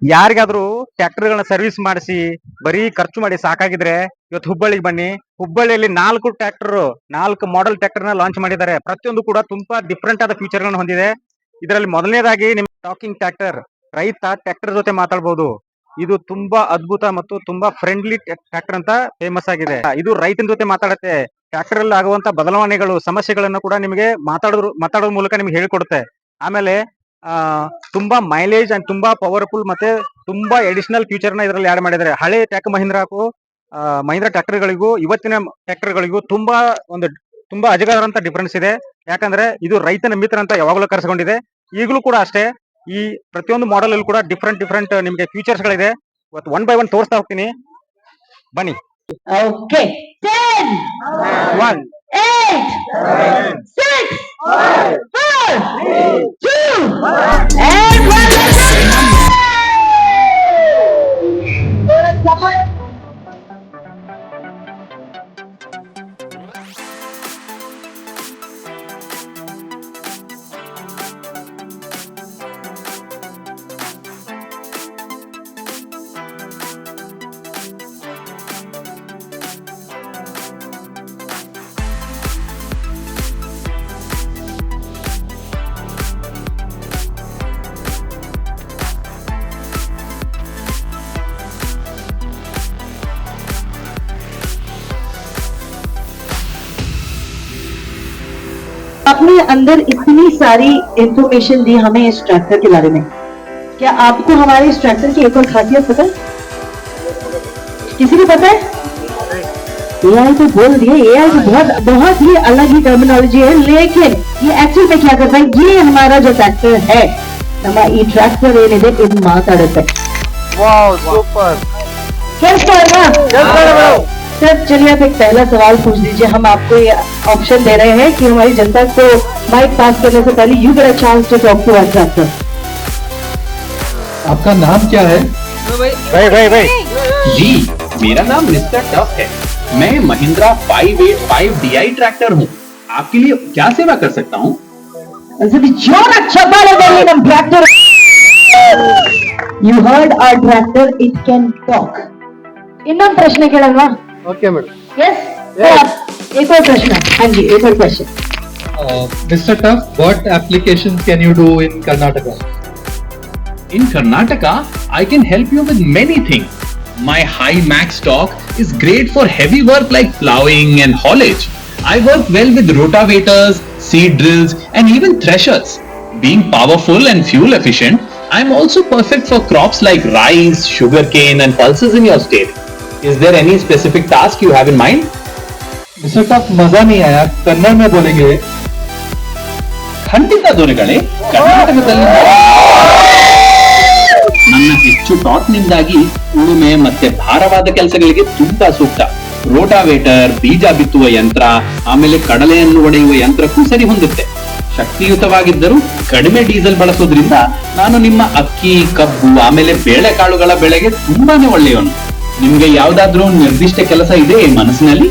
ಯಾರಿಗಾದ್ರೂ ಟ್ರ್ಯಾಕ್ಟರ್ಗಳನ್ನ ಸರ್ವಿಸ್ ಮಾಡಿಸಿ ಬರೀ ಖರ್ಚು ಮಾಡಿ ಸಾಕಾಗಿದ್ರೆ ಇವತ್ತು ಹುಬ್ಬಳ್ಳಿಗೆ ಬನ್ನಿ. ಹುಬ್ಬಳ್ಳಿಯಲ್ಲಿ 4 ಟ್ರ್ಯಾಕ್ಟರ್ 4 ಮಾಡೆಲ್ ಟ್ರ್ಯಾಕ್ಟರ್ ನ ಲಾಂಚ್ ಮಾಡಿದ್ದಾರೆ. ಪ್ರತಿಯೊಂದು ಕೂಡ ತುಂಬಾ ಡಿಫ್ರೆಂಟ್ ಆದ ಫೀಚರ್ ಗಳನ್ನು ಹೊಂದಿದೆ. ಇದರಲ್ಲಿ ಮೊದಲನೇದಾಗಿ ನಿಮ್ ಟಾಕಿಂಗ್ ಟ್ರ್ಯಾಕ್ಟರ್, ರೈತ ಟ್ರ್ಯಾಕ್ಟರ್ ಜೊತೆ ಮಾತಾಡಬಹುದು. ಇದು ತುಂಬಾ ಅದ್ಭುತ ಮತ್ತು ತುಂಬಾ ಫ್ರೆಂಡ್ಲಿ ಟ್ರ್ಯಾಕ್ಟರ್ ಅಂತ ಫೇಮಸ್ ಆಗಿದೆ. ಇದು ರೈತನ ಜೊತೆ ಮಾತಾಡುತ್ತೆ. ಟ್ರ್ಯಾಕ್ಟರ್ ಅಲ್ಲಿ ಆಗುವಂತ ಬದಲಾವಣೆಗಳು, ಸಮಸ್ಯೆಗಳನ್ನು ಕೂಡ ನಿಮಗೆ ಮಾತಾಡೋದ್ರ ಮೂಲಕ ನಿಮ್ಗೆ ಹೇಳಿಕೊಡುತ್ತೆ. ಆಮೇಲೆ ತುಂಬಾ ಮೈಲೇಜ್ ಅಂಡ್ ತುಂಬಾ ಪವರ್ಫುಲ್ ಮತ್ತೆ ತುಂಬಾ ಎಡಿಷನಲ್ ಫೀಚರ್ ನ ಇದರಲ್ಲಿ ಆಡ್ ಮಾಡಿದ್ದಾರೆ. ಹಳೆ ಮಹೀಂದ್ರಾಕ್ಕೂ ಮಹೀಂದ್ರಾ ಟ್ರ್ಯಾಕ್ಟರ್ ಗಳಿಗೂ ಇವತ್ತಿನ ಟ್ರ್ಯಾಕ್ಟರ್ ಗಳಿಗೂ ತುಂಬಾ ಅಜಗದಾದಂತ ಡಿಫರೆನ್ಸ್ ಇದೆ. ಯಾಕಂದ್ರೆ ಇದು ರೈತನ ಮಿತ್ರ ಅಂತ ಯಾವಾಗಲೂ ಕರೆಸಿಕೊಂಡಿದೆ. ಈಗಲೂ ಕೂಡ ಅಷ್ಟೇ. ಈ ಪ್ರತಿಯೊಂದು ಮಾಡೆಲ್ ಅಲ್ಲಿ ಕೂಡ ಡಿಫ್ರೆಂಟ್ ನಿಮ್ಗೆ ಫೀಚರ್ಸ್ ಗಳಿದೆ. ಇವತ್ತು 1 by 1 ತೋರಿಸ್ತಾ ಹೋಗ್ತೀನಿ, ಬನ್ನಿ. Okay. 10, 1, 8, 6, 5, 4, 3, 2, and 1. आपने अंदर इतनी सारी इंफॉर्मेशन दी हमें इस ट्रैक्टर के बारे में. क्या आपको हमारे इस ट्रैक्टर की एक और खासियत पता है? किसी को पता है? एआई तो बोल दिए. एआई तो बहुत ही अलग ही टर्मिनोलॉजी है, लेकिन ये एक्चुअल में क्या करता है? ये हमारा जो ट्रैक्टर है, हमारा ये ट्रैक्टर ಏನಿದೆ ಇದು ಮಾತಾಡುತ್ತೆ. Wow, super. सर चलिए आप एक पहला सवाल पूछ दीजिए. हम आपको ये ऑप्शन दे रहे हैं कि हमारी जनता को माइक पास करने से पहले you get a chance to talk to our tractor. आपका नाम क्या है? भाई जी, मेरा नाम मिस्टर टफ है. मैं महिंद्रा 585 DI ट्रैक्टर हूँ. आपके लिए क्या सेवा कर सकता हूँ? जोर अच्छा पाले हम tractor. You heard our tractor, it can talk. ಇನ್ನೊಂದು ಪ್ರಶ್ನೆ ಕೇಳಲ್ವಾ? Okay madam. Yes. एक और प्रश्न. हाँ जी, एक और question. Mr. Tuff, what applications can you do in Karnataka? In Karnataka, I can help you with many things. My high max torque is great for heavy work like plowing and haulage. I work well with rotavators, seed drills, and even threshers. Being powerful and fuel efficient, I am also perfect for crops like rice, sugarcane, and pulses in your state. Is there any specific task you have in mind? Mr. Tuff, मजा नहीं आया. कन्नड़ में बोलेंगे. ಖಂಡಿತ ದೊರೆಗಳೇ, ಕರ್ನಾಟಕದಲ್ಲಿ ನನ್ನ ಹೆಚ್ಚು torque ನಿಂದಾಗಿ ಉಳುಮೆ ಮತ್ತೆ ಭಾರವಾದ ಕೆಲಸಗಳಿಗೆ ತುಂಬಾ ಸೂಕ್ತ. ರೋಟಾವೇಟರ್, ಬೀಜ ಬಿತ್ತುವ ಯಂತ್ರ, ಆಮೇಲೆ ಕಡಲೆಯನ್ನು ಒಡೆಯುವ ಯಂತ್ರಕ್ಕೂ ಸರಿ ಹೊಂದುತ್ತೆ. ಶಕ್ತಿಯುತವಾಗಿದ್ದರೂ ಕಡಿಮೆ ಡೀಸೆಲ್ ಬಳಸೋದ್ರಿಂದ ನಾನು ನಿಮ್ಮ ಅಕ್ಕಿ, ಕಬ್ಬು, ಆಮೇಲೆ ಬೇಳೆಕಾಳುಗಳ ಬೆಳೆಗೆ ತುಂಬಾನೇ ಒಳ್ಳೆಯವನು. ನಿಮ್ಗೆ ಯಾವ್ದಾದ್ರೂ ನಿರ್ದಿಷ್ಟ ಕೆಲಸ ಇದೆ ಮನಸ್ಸಿನಲ್ಲಿ?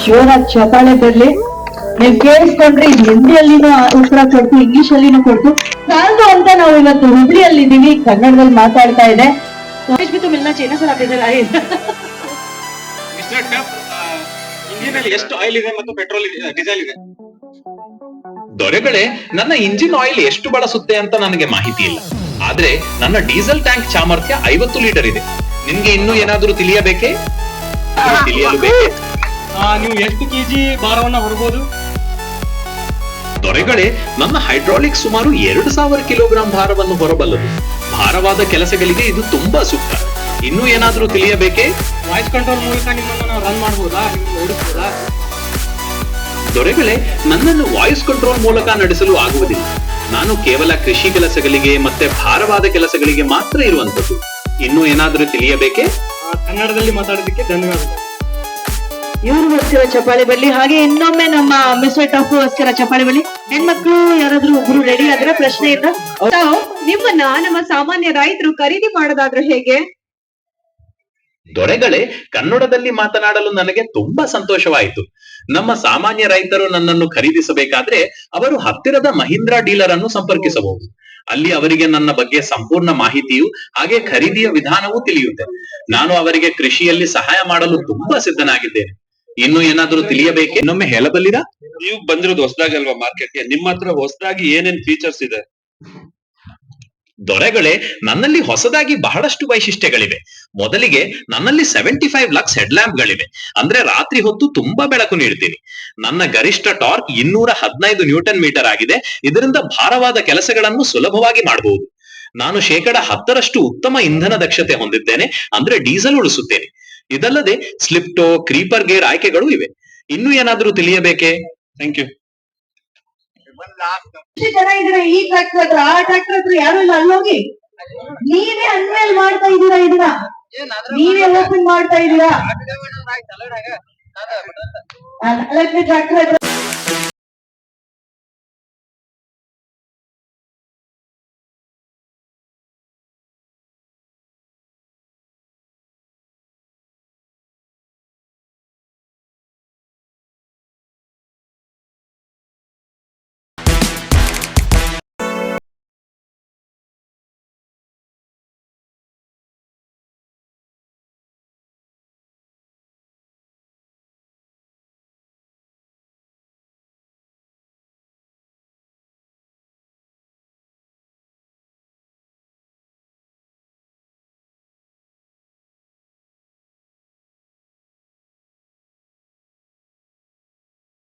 ಜೋರಾಗಿ ಚಪಾಳೆ ಬರ್ಲಿ. ನೀವು ಕೇಳಿಸ್ಕೊಂಡ್ರೆ ಹಿಂದಿಯಲ್ಲಿನೂ ಉತ್ತರ ಕೊಡ್ತು, ಇಂಗ್ಲಿಷ್ ಅಲ್ಲಿನೂ ಕೊಡ್ತು. ಸಾಲದು ಅಂತ ನಾವು ಇವತ್ತು ಹುಬ್ಳಿಯಲ್ಲಿ ಇದೀವಿ, ಕನ್ನಡದಲ್ಲಿ ಮಾತಾಡ್ತಾ ಇದೆ. ಮಿಲ್ನಾ ಚೈನಾ ಸರ್ ಆಗಿದ್ದಾರೆ. ಎಷ್ಟು ಆಯಿಲ್ ಇದೆ ಮತ್ತು ಪೆಟ್ರೋಲ್ ಡೀಸೆಲ್ ಇದೆ? ದೊರೆಗಳೇ, ನನ್ನ ಇಂಜಿನ್ ಆಯಿಲ್ ಎಷ್ಟು ಬಳಸುತ್ತೆ ಅಂತ ನನಗೆ ಮಾಹಿತಿ ಇಲ್ಲ. ಆದ್ರೆ ನನ್ನ ಡೀಸೆಲ್ ಟ್ಯಾಂಕ್ ಸಾಮರ್ಥ್ಯ 50 ಲೀಟರ್ ಇದೆ. ನಿಮ್ಗೆ ಇನ್ನೂ ಏನಾದ್ರೂ ತಿಳಿಯಲು ಬೇಕೇ? ನೀವು ಎಷ್ಟು ಕೆಜಿ ಭಾರವನ್ನ ಹೊರಬಹುದು? ದೊರೆಗಳೇ, ನನ್ನ ಹೈಡ್ರಾಲಿಕ್ ಸುಮಾರು 2000 ಕಿಲೋಗ್ರಾಂ ಭಾರವನ್ನು ಹೊರಬಲ್ಲದು. ಭಾರವಾದ ಕೆಲಸಗಳಿಗೆ ಇದು ತುಂಬಾ ಸೂಕ್ತ. ಇನ್ನೂ ಏನಾದ್ರೂ ತಿಳಿಯಬೇಕೇ? ವಾಯ್ಸ್ ಕಂಟ್ರೋಲ್ ಮೂಲಕ ನಿಮ್ಮನ್ನ ರನ್ ಮಾಡಬಹುದಾ, ಓಡಿಸಬಹುದಾ? ದೊರೆಗಳೇ, ನನ್ನನ್ನು ವಾಯ್ಸ್ ಕಂಟ್ರೋಲ್ ಮೂಲಕ ನಡೆಸಲು ಆಗುವುದಿಲ್ಲ. ನಾನು ಕೇವಲ ಕೃಷಿ ಕೆಲಸಗಳಿಗೆ ಮತ್ತೆ ಭಾರವಾದ ಕೆಲಸಗಳಿಗೆ ಮಾತ್ರ ಇರುವಂತದ್ದು. ಇನ್ನೂ ಏನಾದ್ರೂ ತಿಳಿಯಬೇಕೇ? ಕನ್ನಡದಲ್ಲಿ ಮಾತಾಡೋದಕ್ಕೆ ಧನ್ಯವಾದಗಳು. ಇವ್ರಿಗೋಸ್ಕರ ಚಪ್ಪಾಳೆ ಬರಲಿ. ಹಾಗೆ ಇನ್ನೊಮ್ಮೆ ನಮ್ಮ ಮಿಸ್ಟರ್ ಟಫ್ ಗೋಸ್ಕರ ಚಪ್ಪಾಳೆ ಬರಲಿ. ಹೆಣ್ಮಕ್ಳು ಯಾರಾದ್ರೂ ಒಬ್ರು ರೆಡಿ ಆದ್ರೆ ಪ್ರಶ್ನೆಯಿಂದ ನಿಮ್ಮನ್ನ ನಮ್ಮ ಸಾಮಾನ್ಯ ರೈತರು ಖರೀದಿ ಮಾಡೋದಾದ್ರೆ ಹೇಗೆ? ದೊರೆಗಳೇ, ಕನ್ನಡದಲ್ಲಿ ಮಾತನಾಡಲು ನನಗೆ ತುಂಬಾ ಸಂತೋಷವಾಯಿತು. ನಮ್ಮ ಸಾಮಾನ್ಯ ರೈತರು ನನ್ನನ್ನು ಖರೀದಿಸಬೇಕಾದ್ರೆ ಅವರು ಹತ್ತಿರದ ಮಹೀಂದ್ರಾ ಡೀಲರ್ ಅನ್ನು ಸಂಪರ್ಕಿಸಬಹುದು. ಅಲ್ಲಿ ಅವರಿಗೆ ನನ್ನ ಬಗ್ಗೆ ಸಂಪೂರ್ಣ ಮಾಹಿತಿಯು ಹಾಗೆ ಖರೀದಿಯ ವಿಧಾನವೂ ತಿಳಿಯುತ್ತೆ. ನಾನು ಅವರಿಗೆ ಕೃಷಿಯಲ್ಲಿ ಸಹಾಯ ಮಾಡಲು ತುಂಬಾ ಸಿದ್ಧನಾಗಿದ್ದೇನೆ. ಇನ್ನು ಏನಾದ್ರೂ ತಿಳಿಯಬೇಕೆ? ಇನ್ನೊಮ್ಮೆ ಹೇಳಬಲ್ಲಿರಾ? ನೀವು ಬಂದಿರೋದು ಹೊಸದಾಗಿ ಅಲ್ವಾ ಮಾರ್ಕೆಟ್ಗೆ, ನಿಮ್ಮ ಹತ್ರ ಹೊಸದಾಗಿ ಏನೇನ್ ಫೀಚರ್ಸ್ ಇದೆ? ದೊರೆಗಳೇ, ನನ್ನಲ್ಲಿ ಹೊಸದಾಗಿ ಬಹಳಷ್ಟು ವೈಶಿಷ್ಟ್ಯಗಳಿವೆ. ಮೊದಲಿಗೆ ನನ್ನಲ್ಲಿ 75 ಲಕ್ಸ್ ಹೆಡ್ ಲ್ಯಾಂಪ್ ಗಳಿವೆ. ಅಂದ್ರೆ ರಾತ್ರಿ ಹೊತ್ತು ತುಂಬಾ ಬೆಳಕು ನೀಡ್ತೀನಿ. ನನ್ನ ಗರಿಷ್ಠ ಟಾರ್ಕ್ 215 ನ್ಯೂಟನ್ ಮೀಟರ್ ಆಗಿದೆ. ಇದರಿಂದ ಭಾರವಾದ ಕೆಲಸಗಳನ್ನು ಸುಲಭವಾಗಿ ಮಾಡಬಹುದು. ನಾನು 10% ಉತ್ತಮ ಇಂಧನ ದಕ್ಷತೆ ಹೊಂದಿದ್ದೇನೆ, ಅಂದ್ರೆ ಡೀಸೆಲ್ ಉಳಿಸುತ್ತೇನೆ. ಇದಲ್ಲದೆ ಸ್ಲಿಪ್ಟೋ, ಕ್ರೀಪರ್ ಗೇರ್ ಆಯ್ಕೆಗಳು ಇವೆ. ಇನ್ನು ಏನಾದ್ರೂ ತಿಳಿಯಬೇಕೆ? Thank you. ಎಷ್ಟು ಜನ ಇದ್ರೆ ಈ ಟ್ರ್ಯಾಕ್ಟರ್ ಹತ್ರ ಆ ಟ್ರ್ಯಾಕ್ಟರ್ ಹತ್ರ ಯಾರು ಇಲ್ಲ, ಅಲ್ಲೋಗಿ ನೀವೇ ಅನ್ಮೇಲ್ ಮಾಡ್ತಾ ಇದ್ದೀರಾ, ಇದನ್ನ ನೀವೇ ಓಪನ್ ಮಾಡ್ತಾ ಇದ್ದೀರಾ. ಟ್ರ್ಯಾಕ್ಟರ್ ಹತ್ರ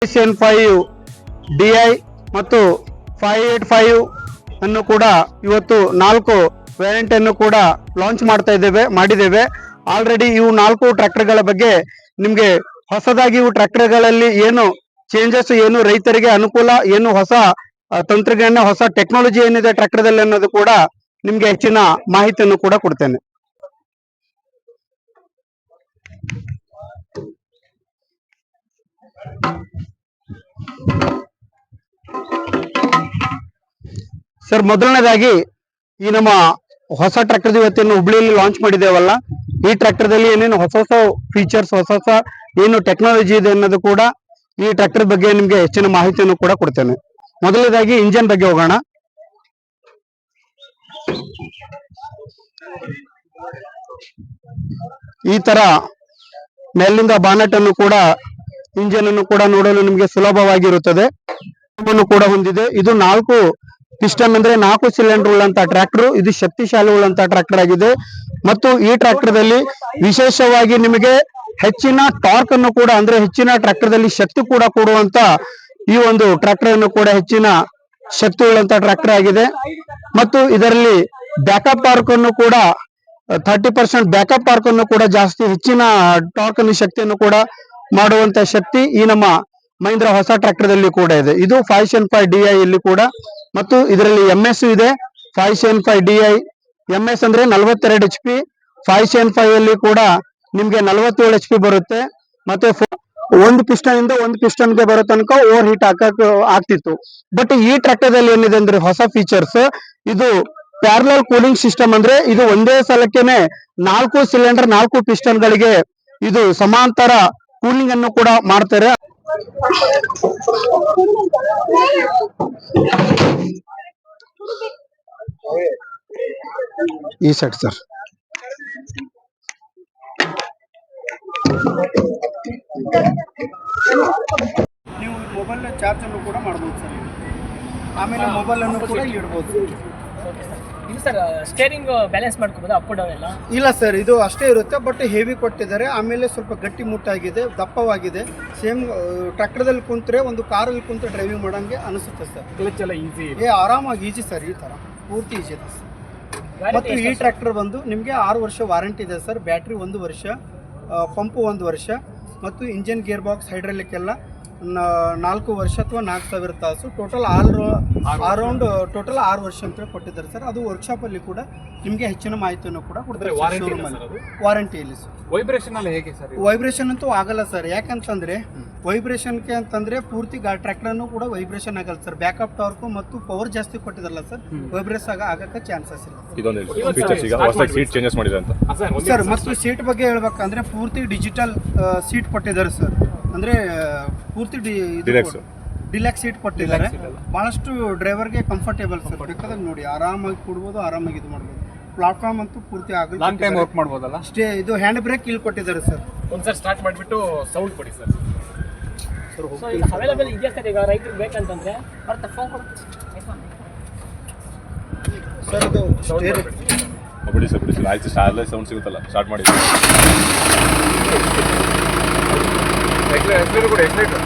PCN5 DI ಮತ್ತು 585 ಅನ್ನು ಕೂಡ ಇವತ್ತು 4 ವೇರಿಯಂಟ್ ಅನ್ನು ಕೂಡ ಲಾಂಚ್ ಮಾಡಿದ್ದೇವೆ. ಆಲ್ರೆಡಿ ಇವು 4 ಟ್ರ್ಯಾಕ್ಟರ್ಗಳ ಬಗ್ಗೆ ನಿಮಗೆ ಹೊಸದಾಗಿ ಇವು ಟ್ರ್ಯಾಕ್ಟರ್ಗಳಲ್ಲಿ ಏನು ಚೇಂಜಸ್, ಏನು ರೈತರಿಗೆ ಅನುಕೂಲ, ಏನು ಹೊಸ ತಂತ್ರಜ್ಞಾನ, ಹೊಸ ಟೆಕ್ನಾಲಜಿ ಏನಿದೆ ಟ್ರ್ಯಾಕ್ಟರ್ದಲ್ಲಿ ಅನ್ನೋದು ಕೂಡ ನಿಮ್ಗೆ ಹೆಚ್ಚಿನ ಮಾಹಿತಿಯನ್ನು ಕೂಡ ಕೊಡ್ತೇನೆ. ಸರ್, ಮೊದಲನೇದಾಗಿ ಈ ನಮ್ಮ ಹೊಸ ಟ್ರ್ಯಾಕ್ಟರ್ ಇವತ್ತೇನು ಹುಬ್ಳಿಯಲ್ಲಿ ಲಾಂಚ್ ಮಾಡಿದ್ದೇವಲ್ಲ, ಈ ಟ್ರ್ಯಾಕ್ಟರ್ದಲ್ಲಿ ಏನೇನು ಹೊಸ ಹೊಸ ಫೀಚರ್ಸ್, ಹೊಸ ಹೊಸ ಏನು ಟೆಕ್ನಾಲಜಿ ಇದೆ ಅನ್ನೋದು ಕೂಡ ಈ ಟ್ರ್ಯಾಕ್ಟರ್ ಬಗ್ಗೆ ನಿಮ್ಗೆ ಹೆಚ್ಚಿನ ಮಾಹಿತಿಯನ್ನು ಕೂಡ ಕೊಡ್ತೇನೆ. ಮೊದಲನೇದಾಗಿ ಇಂಜಿನ್ ಬಗ್ಗೆ ಹೋಗೋಣ. ಈ ತರ ಮೇಲಿಂದ ಬಾನೆಟ್ ಅನ್ನು ಕೂಡ, ಇಂಜಿನ್ ಅನ್ನು ಕೂಡ ನೋಡಲು ನಿಮಗೆ ಸುಲಭವಾಗಿರುತ್ತದೆ ಕೂಡ ಹೊಂದಿದೆ. ಇದು 4 ಪಿಸ್ಟನ್ ಅಂದ್ರೆ 4 ಸಿಲಿಂಡರ್ ಉಳ್ಳಂತ ಟ್ರ್ಯಾಕ್ಟರ್. ಇದು ಶಕ್ತಿಶಾಲಿ ಉಳ್ಳಂತ ಟ್ರ್ಯಾಕ್ಟರ್ ಆಗಿದೆ. ಮತ್ತು ಈ ಟ್ರ್ಯಾಕ್ಟರ್ ದಲ್ಲಿ ವಿಶೇಷವಾಗಿ ನಿಮಗೆ ಹೆಚ್ಚಿನ ಟಾರ್ಕ್ ಅನ್ನು ಕೂಡ, ಅಂದ್ರೆ ಹೆಚ್ಚಿನ ಟ್ರ್ಯಾಕ್ಟರ್ ದಲ್ಲಿ ಶಕ್ತಿ ಕೂಡ ಕೊಡುವಂತ ಈ ಒಂದು ಟ್ರ್ಯಾಕ್ಟರ್ ಅನ್ನು ಕೂಡ ಹೆಚ್ಚಿನ ಶಕ್ತಿ ಉಳ್ಳಂತ ಟ್ರ್ಯಾಕ್ಟರ್ ಆಗಿದೆ. ಮತ್ತು ಇದರಲ್ಲಿ ಬ್ಯಾಕಪ್ ಟಾರ್ಕ್ ಅನ್ನು ಕೂಡ 30% ಬ್ಯಾಕಪ್ ಟಾರ್ಕ್ ಅನ್ನು ಕೂಡ ಜಾಸ್ತಿ, ಹೆಚ್ಚಿನ ಟಾರ್ಕ್ ಅನ್ನು ಶಕ್ತಿಯನ್ನು ಕೂಡ ಮಾಡುವಂತ ಶಕ್ತಿ ಈ ನಮ್ಮ ಮಹೀಂದ್ರ ಹೊಸ ಟ್ರ್ಯಾಕ್ಟರ್ ದಲ್ಲಿ ಕೂಡ ಇದೆ. ಇದು 575 DI ಇಲ್ಲಿ ಕೂಡ. ಮತ್ತು ಇದರಲ್ಲಿ MS ಇದೆ. 575 DI MS ಅಂದ್ರೆ 42 HP. 575 ಅಲ್ಲಿ ಕೂಡ ನಿಮ್ಗೆ 47 HP ಬರುತ್ತೆ. ಮತ್ತೆ ಒಂದು ಪಿಸ್ಟನ್ ಇಂದ ಒಂದು ಪಿಸ್ಟನ್ ಗೆ ಬರೋ ತನಕ ಓವರ್ ಹೀಟ್ ಆಗ್ತಿತ್ತು. ಬಟ್ ಈ ಟ್ರ್ಯಾಕ್ಟರ್ ದಲ್ಲಿ ಏನಿದೆ ಅಂದ್ರೆ ಹೊಸ ಫೀಚರ್ಸ್, ಇದು ಪ್ಯಾರಲಲ್ ಕೂಲಿಂಗ್ ಸಿಸ್ಟಮ್. ಅಂದ್ರೆ ಇದು ಒಂದೇ ಸಲಕ್ಕೆನೆ 4 ಸಿಲಿಂಡರ್ 4 ಪಿಸ್ಟನ್ ಗಳಿಗೆ ಇದು ಸಮಾಂತರ ಕೂಲಿಂಗ್ ಅನ್ನು ಕೂಡ ಮಾಡ್ತಾರೆ. ಈ ಸೆಟ್ ಸರ್, ನೀವು ಮೊಬೈಲ್ ಚಾರ್ಜ್ ಅನ್ನು ಕೂಡ ಮಾಡಬಹುದು ಸರ್. ಆಮೇಲೆ ಮೊಬೈಲ್ ಅನ್ನು ಕೂಡ ಇಡಬಹುದು. ಇದು ಸರ್ ಸ್ಟೇರಿಂಗ್ ಬ್ಯಾಲೆನ್ಸ್ ಮಾಡ್ಕೋಬಹುದು ಅಪ್ ಡೌನ್ ಎಲ್ಲ? ಇಲ್ಲ ಸರ್, ಇದು ಅಷ್ಟೇ ಇರುತ್ತೆ. ಬಟ್ ಹೆವಿ ಕೊಟ್ಟಿದ್ದಾರೆ. ಆಮೇಲೆ ಸ್ವಲ್ಪ ಗಟ್ಟಿ ಮುಟ್ಟಾಗಿದೆ, ದಪ್ಪವಾಗಿದೆ. ಸೇಮ್ ಟ್ರ್ಯಾಕ್ಟರ್ದಲ್ಲಿ ಕುಂತ್ರೆ, ಒಂದು ಕಾರಲ್ಲಿ ಕುಂತ್ರೆ ಡ್ರೈವಿಂಗ್ ಮಾಡಂಗೆ ಅನಿಸುತ್ತೆ ಸರ್. ಕ್ಲಚ್ ಎಲ್ಲ ಈಸಿ, ಆರಾಮಾಗಿ ಈಜಿ ಸರ್. ಈ ಥರ ಪೂರ್ತಿ ಈಜಿ ಇದೆ ಸರ್. ಮತ್ತು ಈ ಟ್ರ್ಯಾಕ್ಟರ್ ಬಂದು ನಿಮಗೆ 6 ವರ್ಷ ವಾರಂಟಿ ಇದೆ ಸರ್. ಬ್ಯಾಟ್ರಿ 1 ವರ್ಷ, ಪಂಪು 1 ವರ್ಷ, ಮತ್ತು ಇಂಜಿನ್ ಗೇರ್ ಬಾಕ್ಸ್ ಹೈಡ್ರಾಲಿಕ್ ಎಲ್ಲ 4 ವರ್ಷ ಅಥವಾ 4000 ತಾಸು. ಟೋಟಲ್ ಅರೌಂಡ್ ಟೋಟಲ್ 6 ವರ್ಷ ಅಂತ ಕೊಟ್ಟಿದ್ದಾರೆ ಸರ್. ಅದು ವರ್ಕ್ಶಾಪ್ ಅಲ್ಲಿ ಕೂಡ ನಿಮಗೆ ಹೆಚ್ಚಿನ ಮಾಹಿತಿಯನ್ನು ಕೂಡ ಕೊಡ್ತಾರೆ. ವಾರಂಟಿ ಇಲ್ಲಿ ಸರ್. ವೈಬ್ರೇಷನ್ ಅಲ್ಲಿ ಹೇಗೆ ಸರ್? ವೈಬ್ರೇಷನ್ ಅಂತೂ ಆಗಲ್ಲ ಸರ್. ಯಾಕಂತಂದ್ರೆ ವೈಬ್ರೇಷನ್ಗೆ ಅಂತಂದ್ರೆ ಪೂರ್ತಿ ಟ್ರ್ಯಾಕ್ಟರ್ ಅನ್ನು ಕೂಡ ವೈಬ್ರೇಷನ್ ಆಗಲ್ಲ ಸರ್. ಬ್ಯಾಕಪ್ ಟಾರ್ಕ್ ಮತ್ತು ಪವರ್ ಜಾಸ್ತಿ ಕೊಟ್ಟಿದಾರಲ್ಲ ಸರ್, ವೈಬ್ರೇಷನ್ ಆಗಕ್ಕೆ ಚಾನ್ಸಸ್ ಇಲ್ಲ ಸರ್. ಮತ್ತು ಸೀಟ್ ಬಗ್ಗೆ ಹೇಳ್ಬೇಕಂದ್ರೆ ಪೂರ್ತಿ ಡಿಜಿಟಲ್ ಸೀಟ್ ಕೊಟ್ಟಿದ್ದಾರೆ ಸರ್. ಅಂದ್ರೆ ಪೂರ್ತಿ ಡಿಲಕ್ಸ್ ಸೀಟ್ ಕೊಟ್ಟಿದ್ದಾರೆ. ಬಹಳಷ್ಟು ಡ್ರೈವರ್ಗೆ ಕಂಫರ್ಟೇಬಲ್ ಸರ್, ಬೇಕಾದಾಗ ನೋಡಿ ಆರಾಮಾಗಿ ಕೂಡ್ಬೋದು, ಆರಾಮಾಗಿ ಇದು ಮಾಡ್ಬೋದು. ಪ್ಲಾಟ್ಫಾರ್ಮ್ ಅಂತೂ ಪೂರ್ತಿ ಆಗಲಿ, ಲಾಂಗ್ ಟೈಮ್ ವರ್ಕ್ ಮಾಡ್ಬೋದಲ್ಲ. ಇದು ಹ್ಯಾಂಡ್ ಬ್ರೇಕ್ ಇಲ್ಲಿ ಕೊಟ್ಟಿದ್ದಾರೆ ಸರ್. ಒಂದ್ಸರಿ ಸ್ಟಾರ್ಟ್ ಮಾಡಿಬಿಟ್ಟು ಸೌಂಡ್ ಕೊಡಿ ಸರ್. ಸೊ ಈಗ ಅವೈಲೇಬಲ್ ಇದೆಯಾ ಸರ್, ಈಗ ರೈತರಿಗೆ ಬೇಕಂತಂದ್ರೆ ಬರ್ತಾ ಫೋನ್ ಕೊಡು ಸರ್. ಇದು ಬಿಡಿ ಸರ್ ಆಯ್ತು, ಅಲ್ಲೇ ಸೌಂಡ್ ಸಿಗುತ್ತಲ್ಲ, ಸ್ಟಾರ್ಟ್ ಮಾಡಿ. ಎಕ್ಸ್ಲೇಟರ್ ಕೊಡಿ, ಎಕ್ಸ್ಲೇಟರ್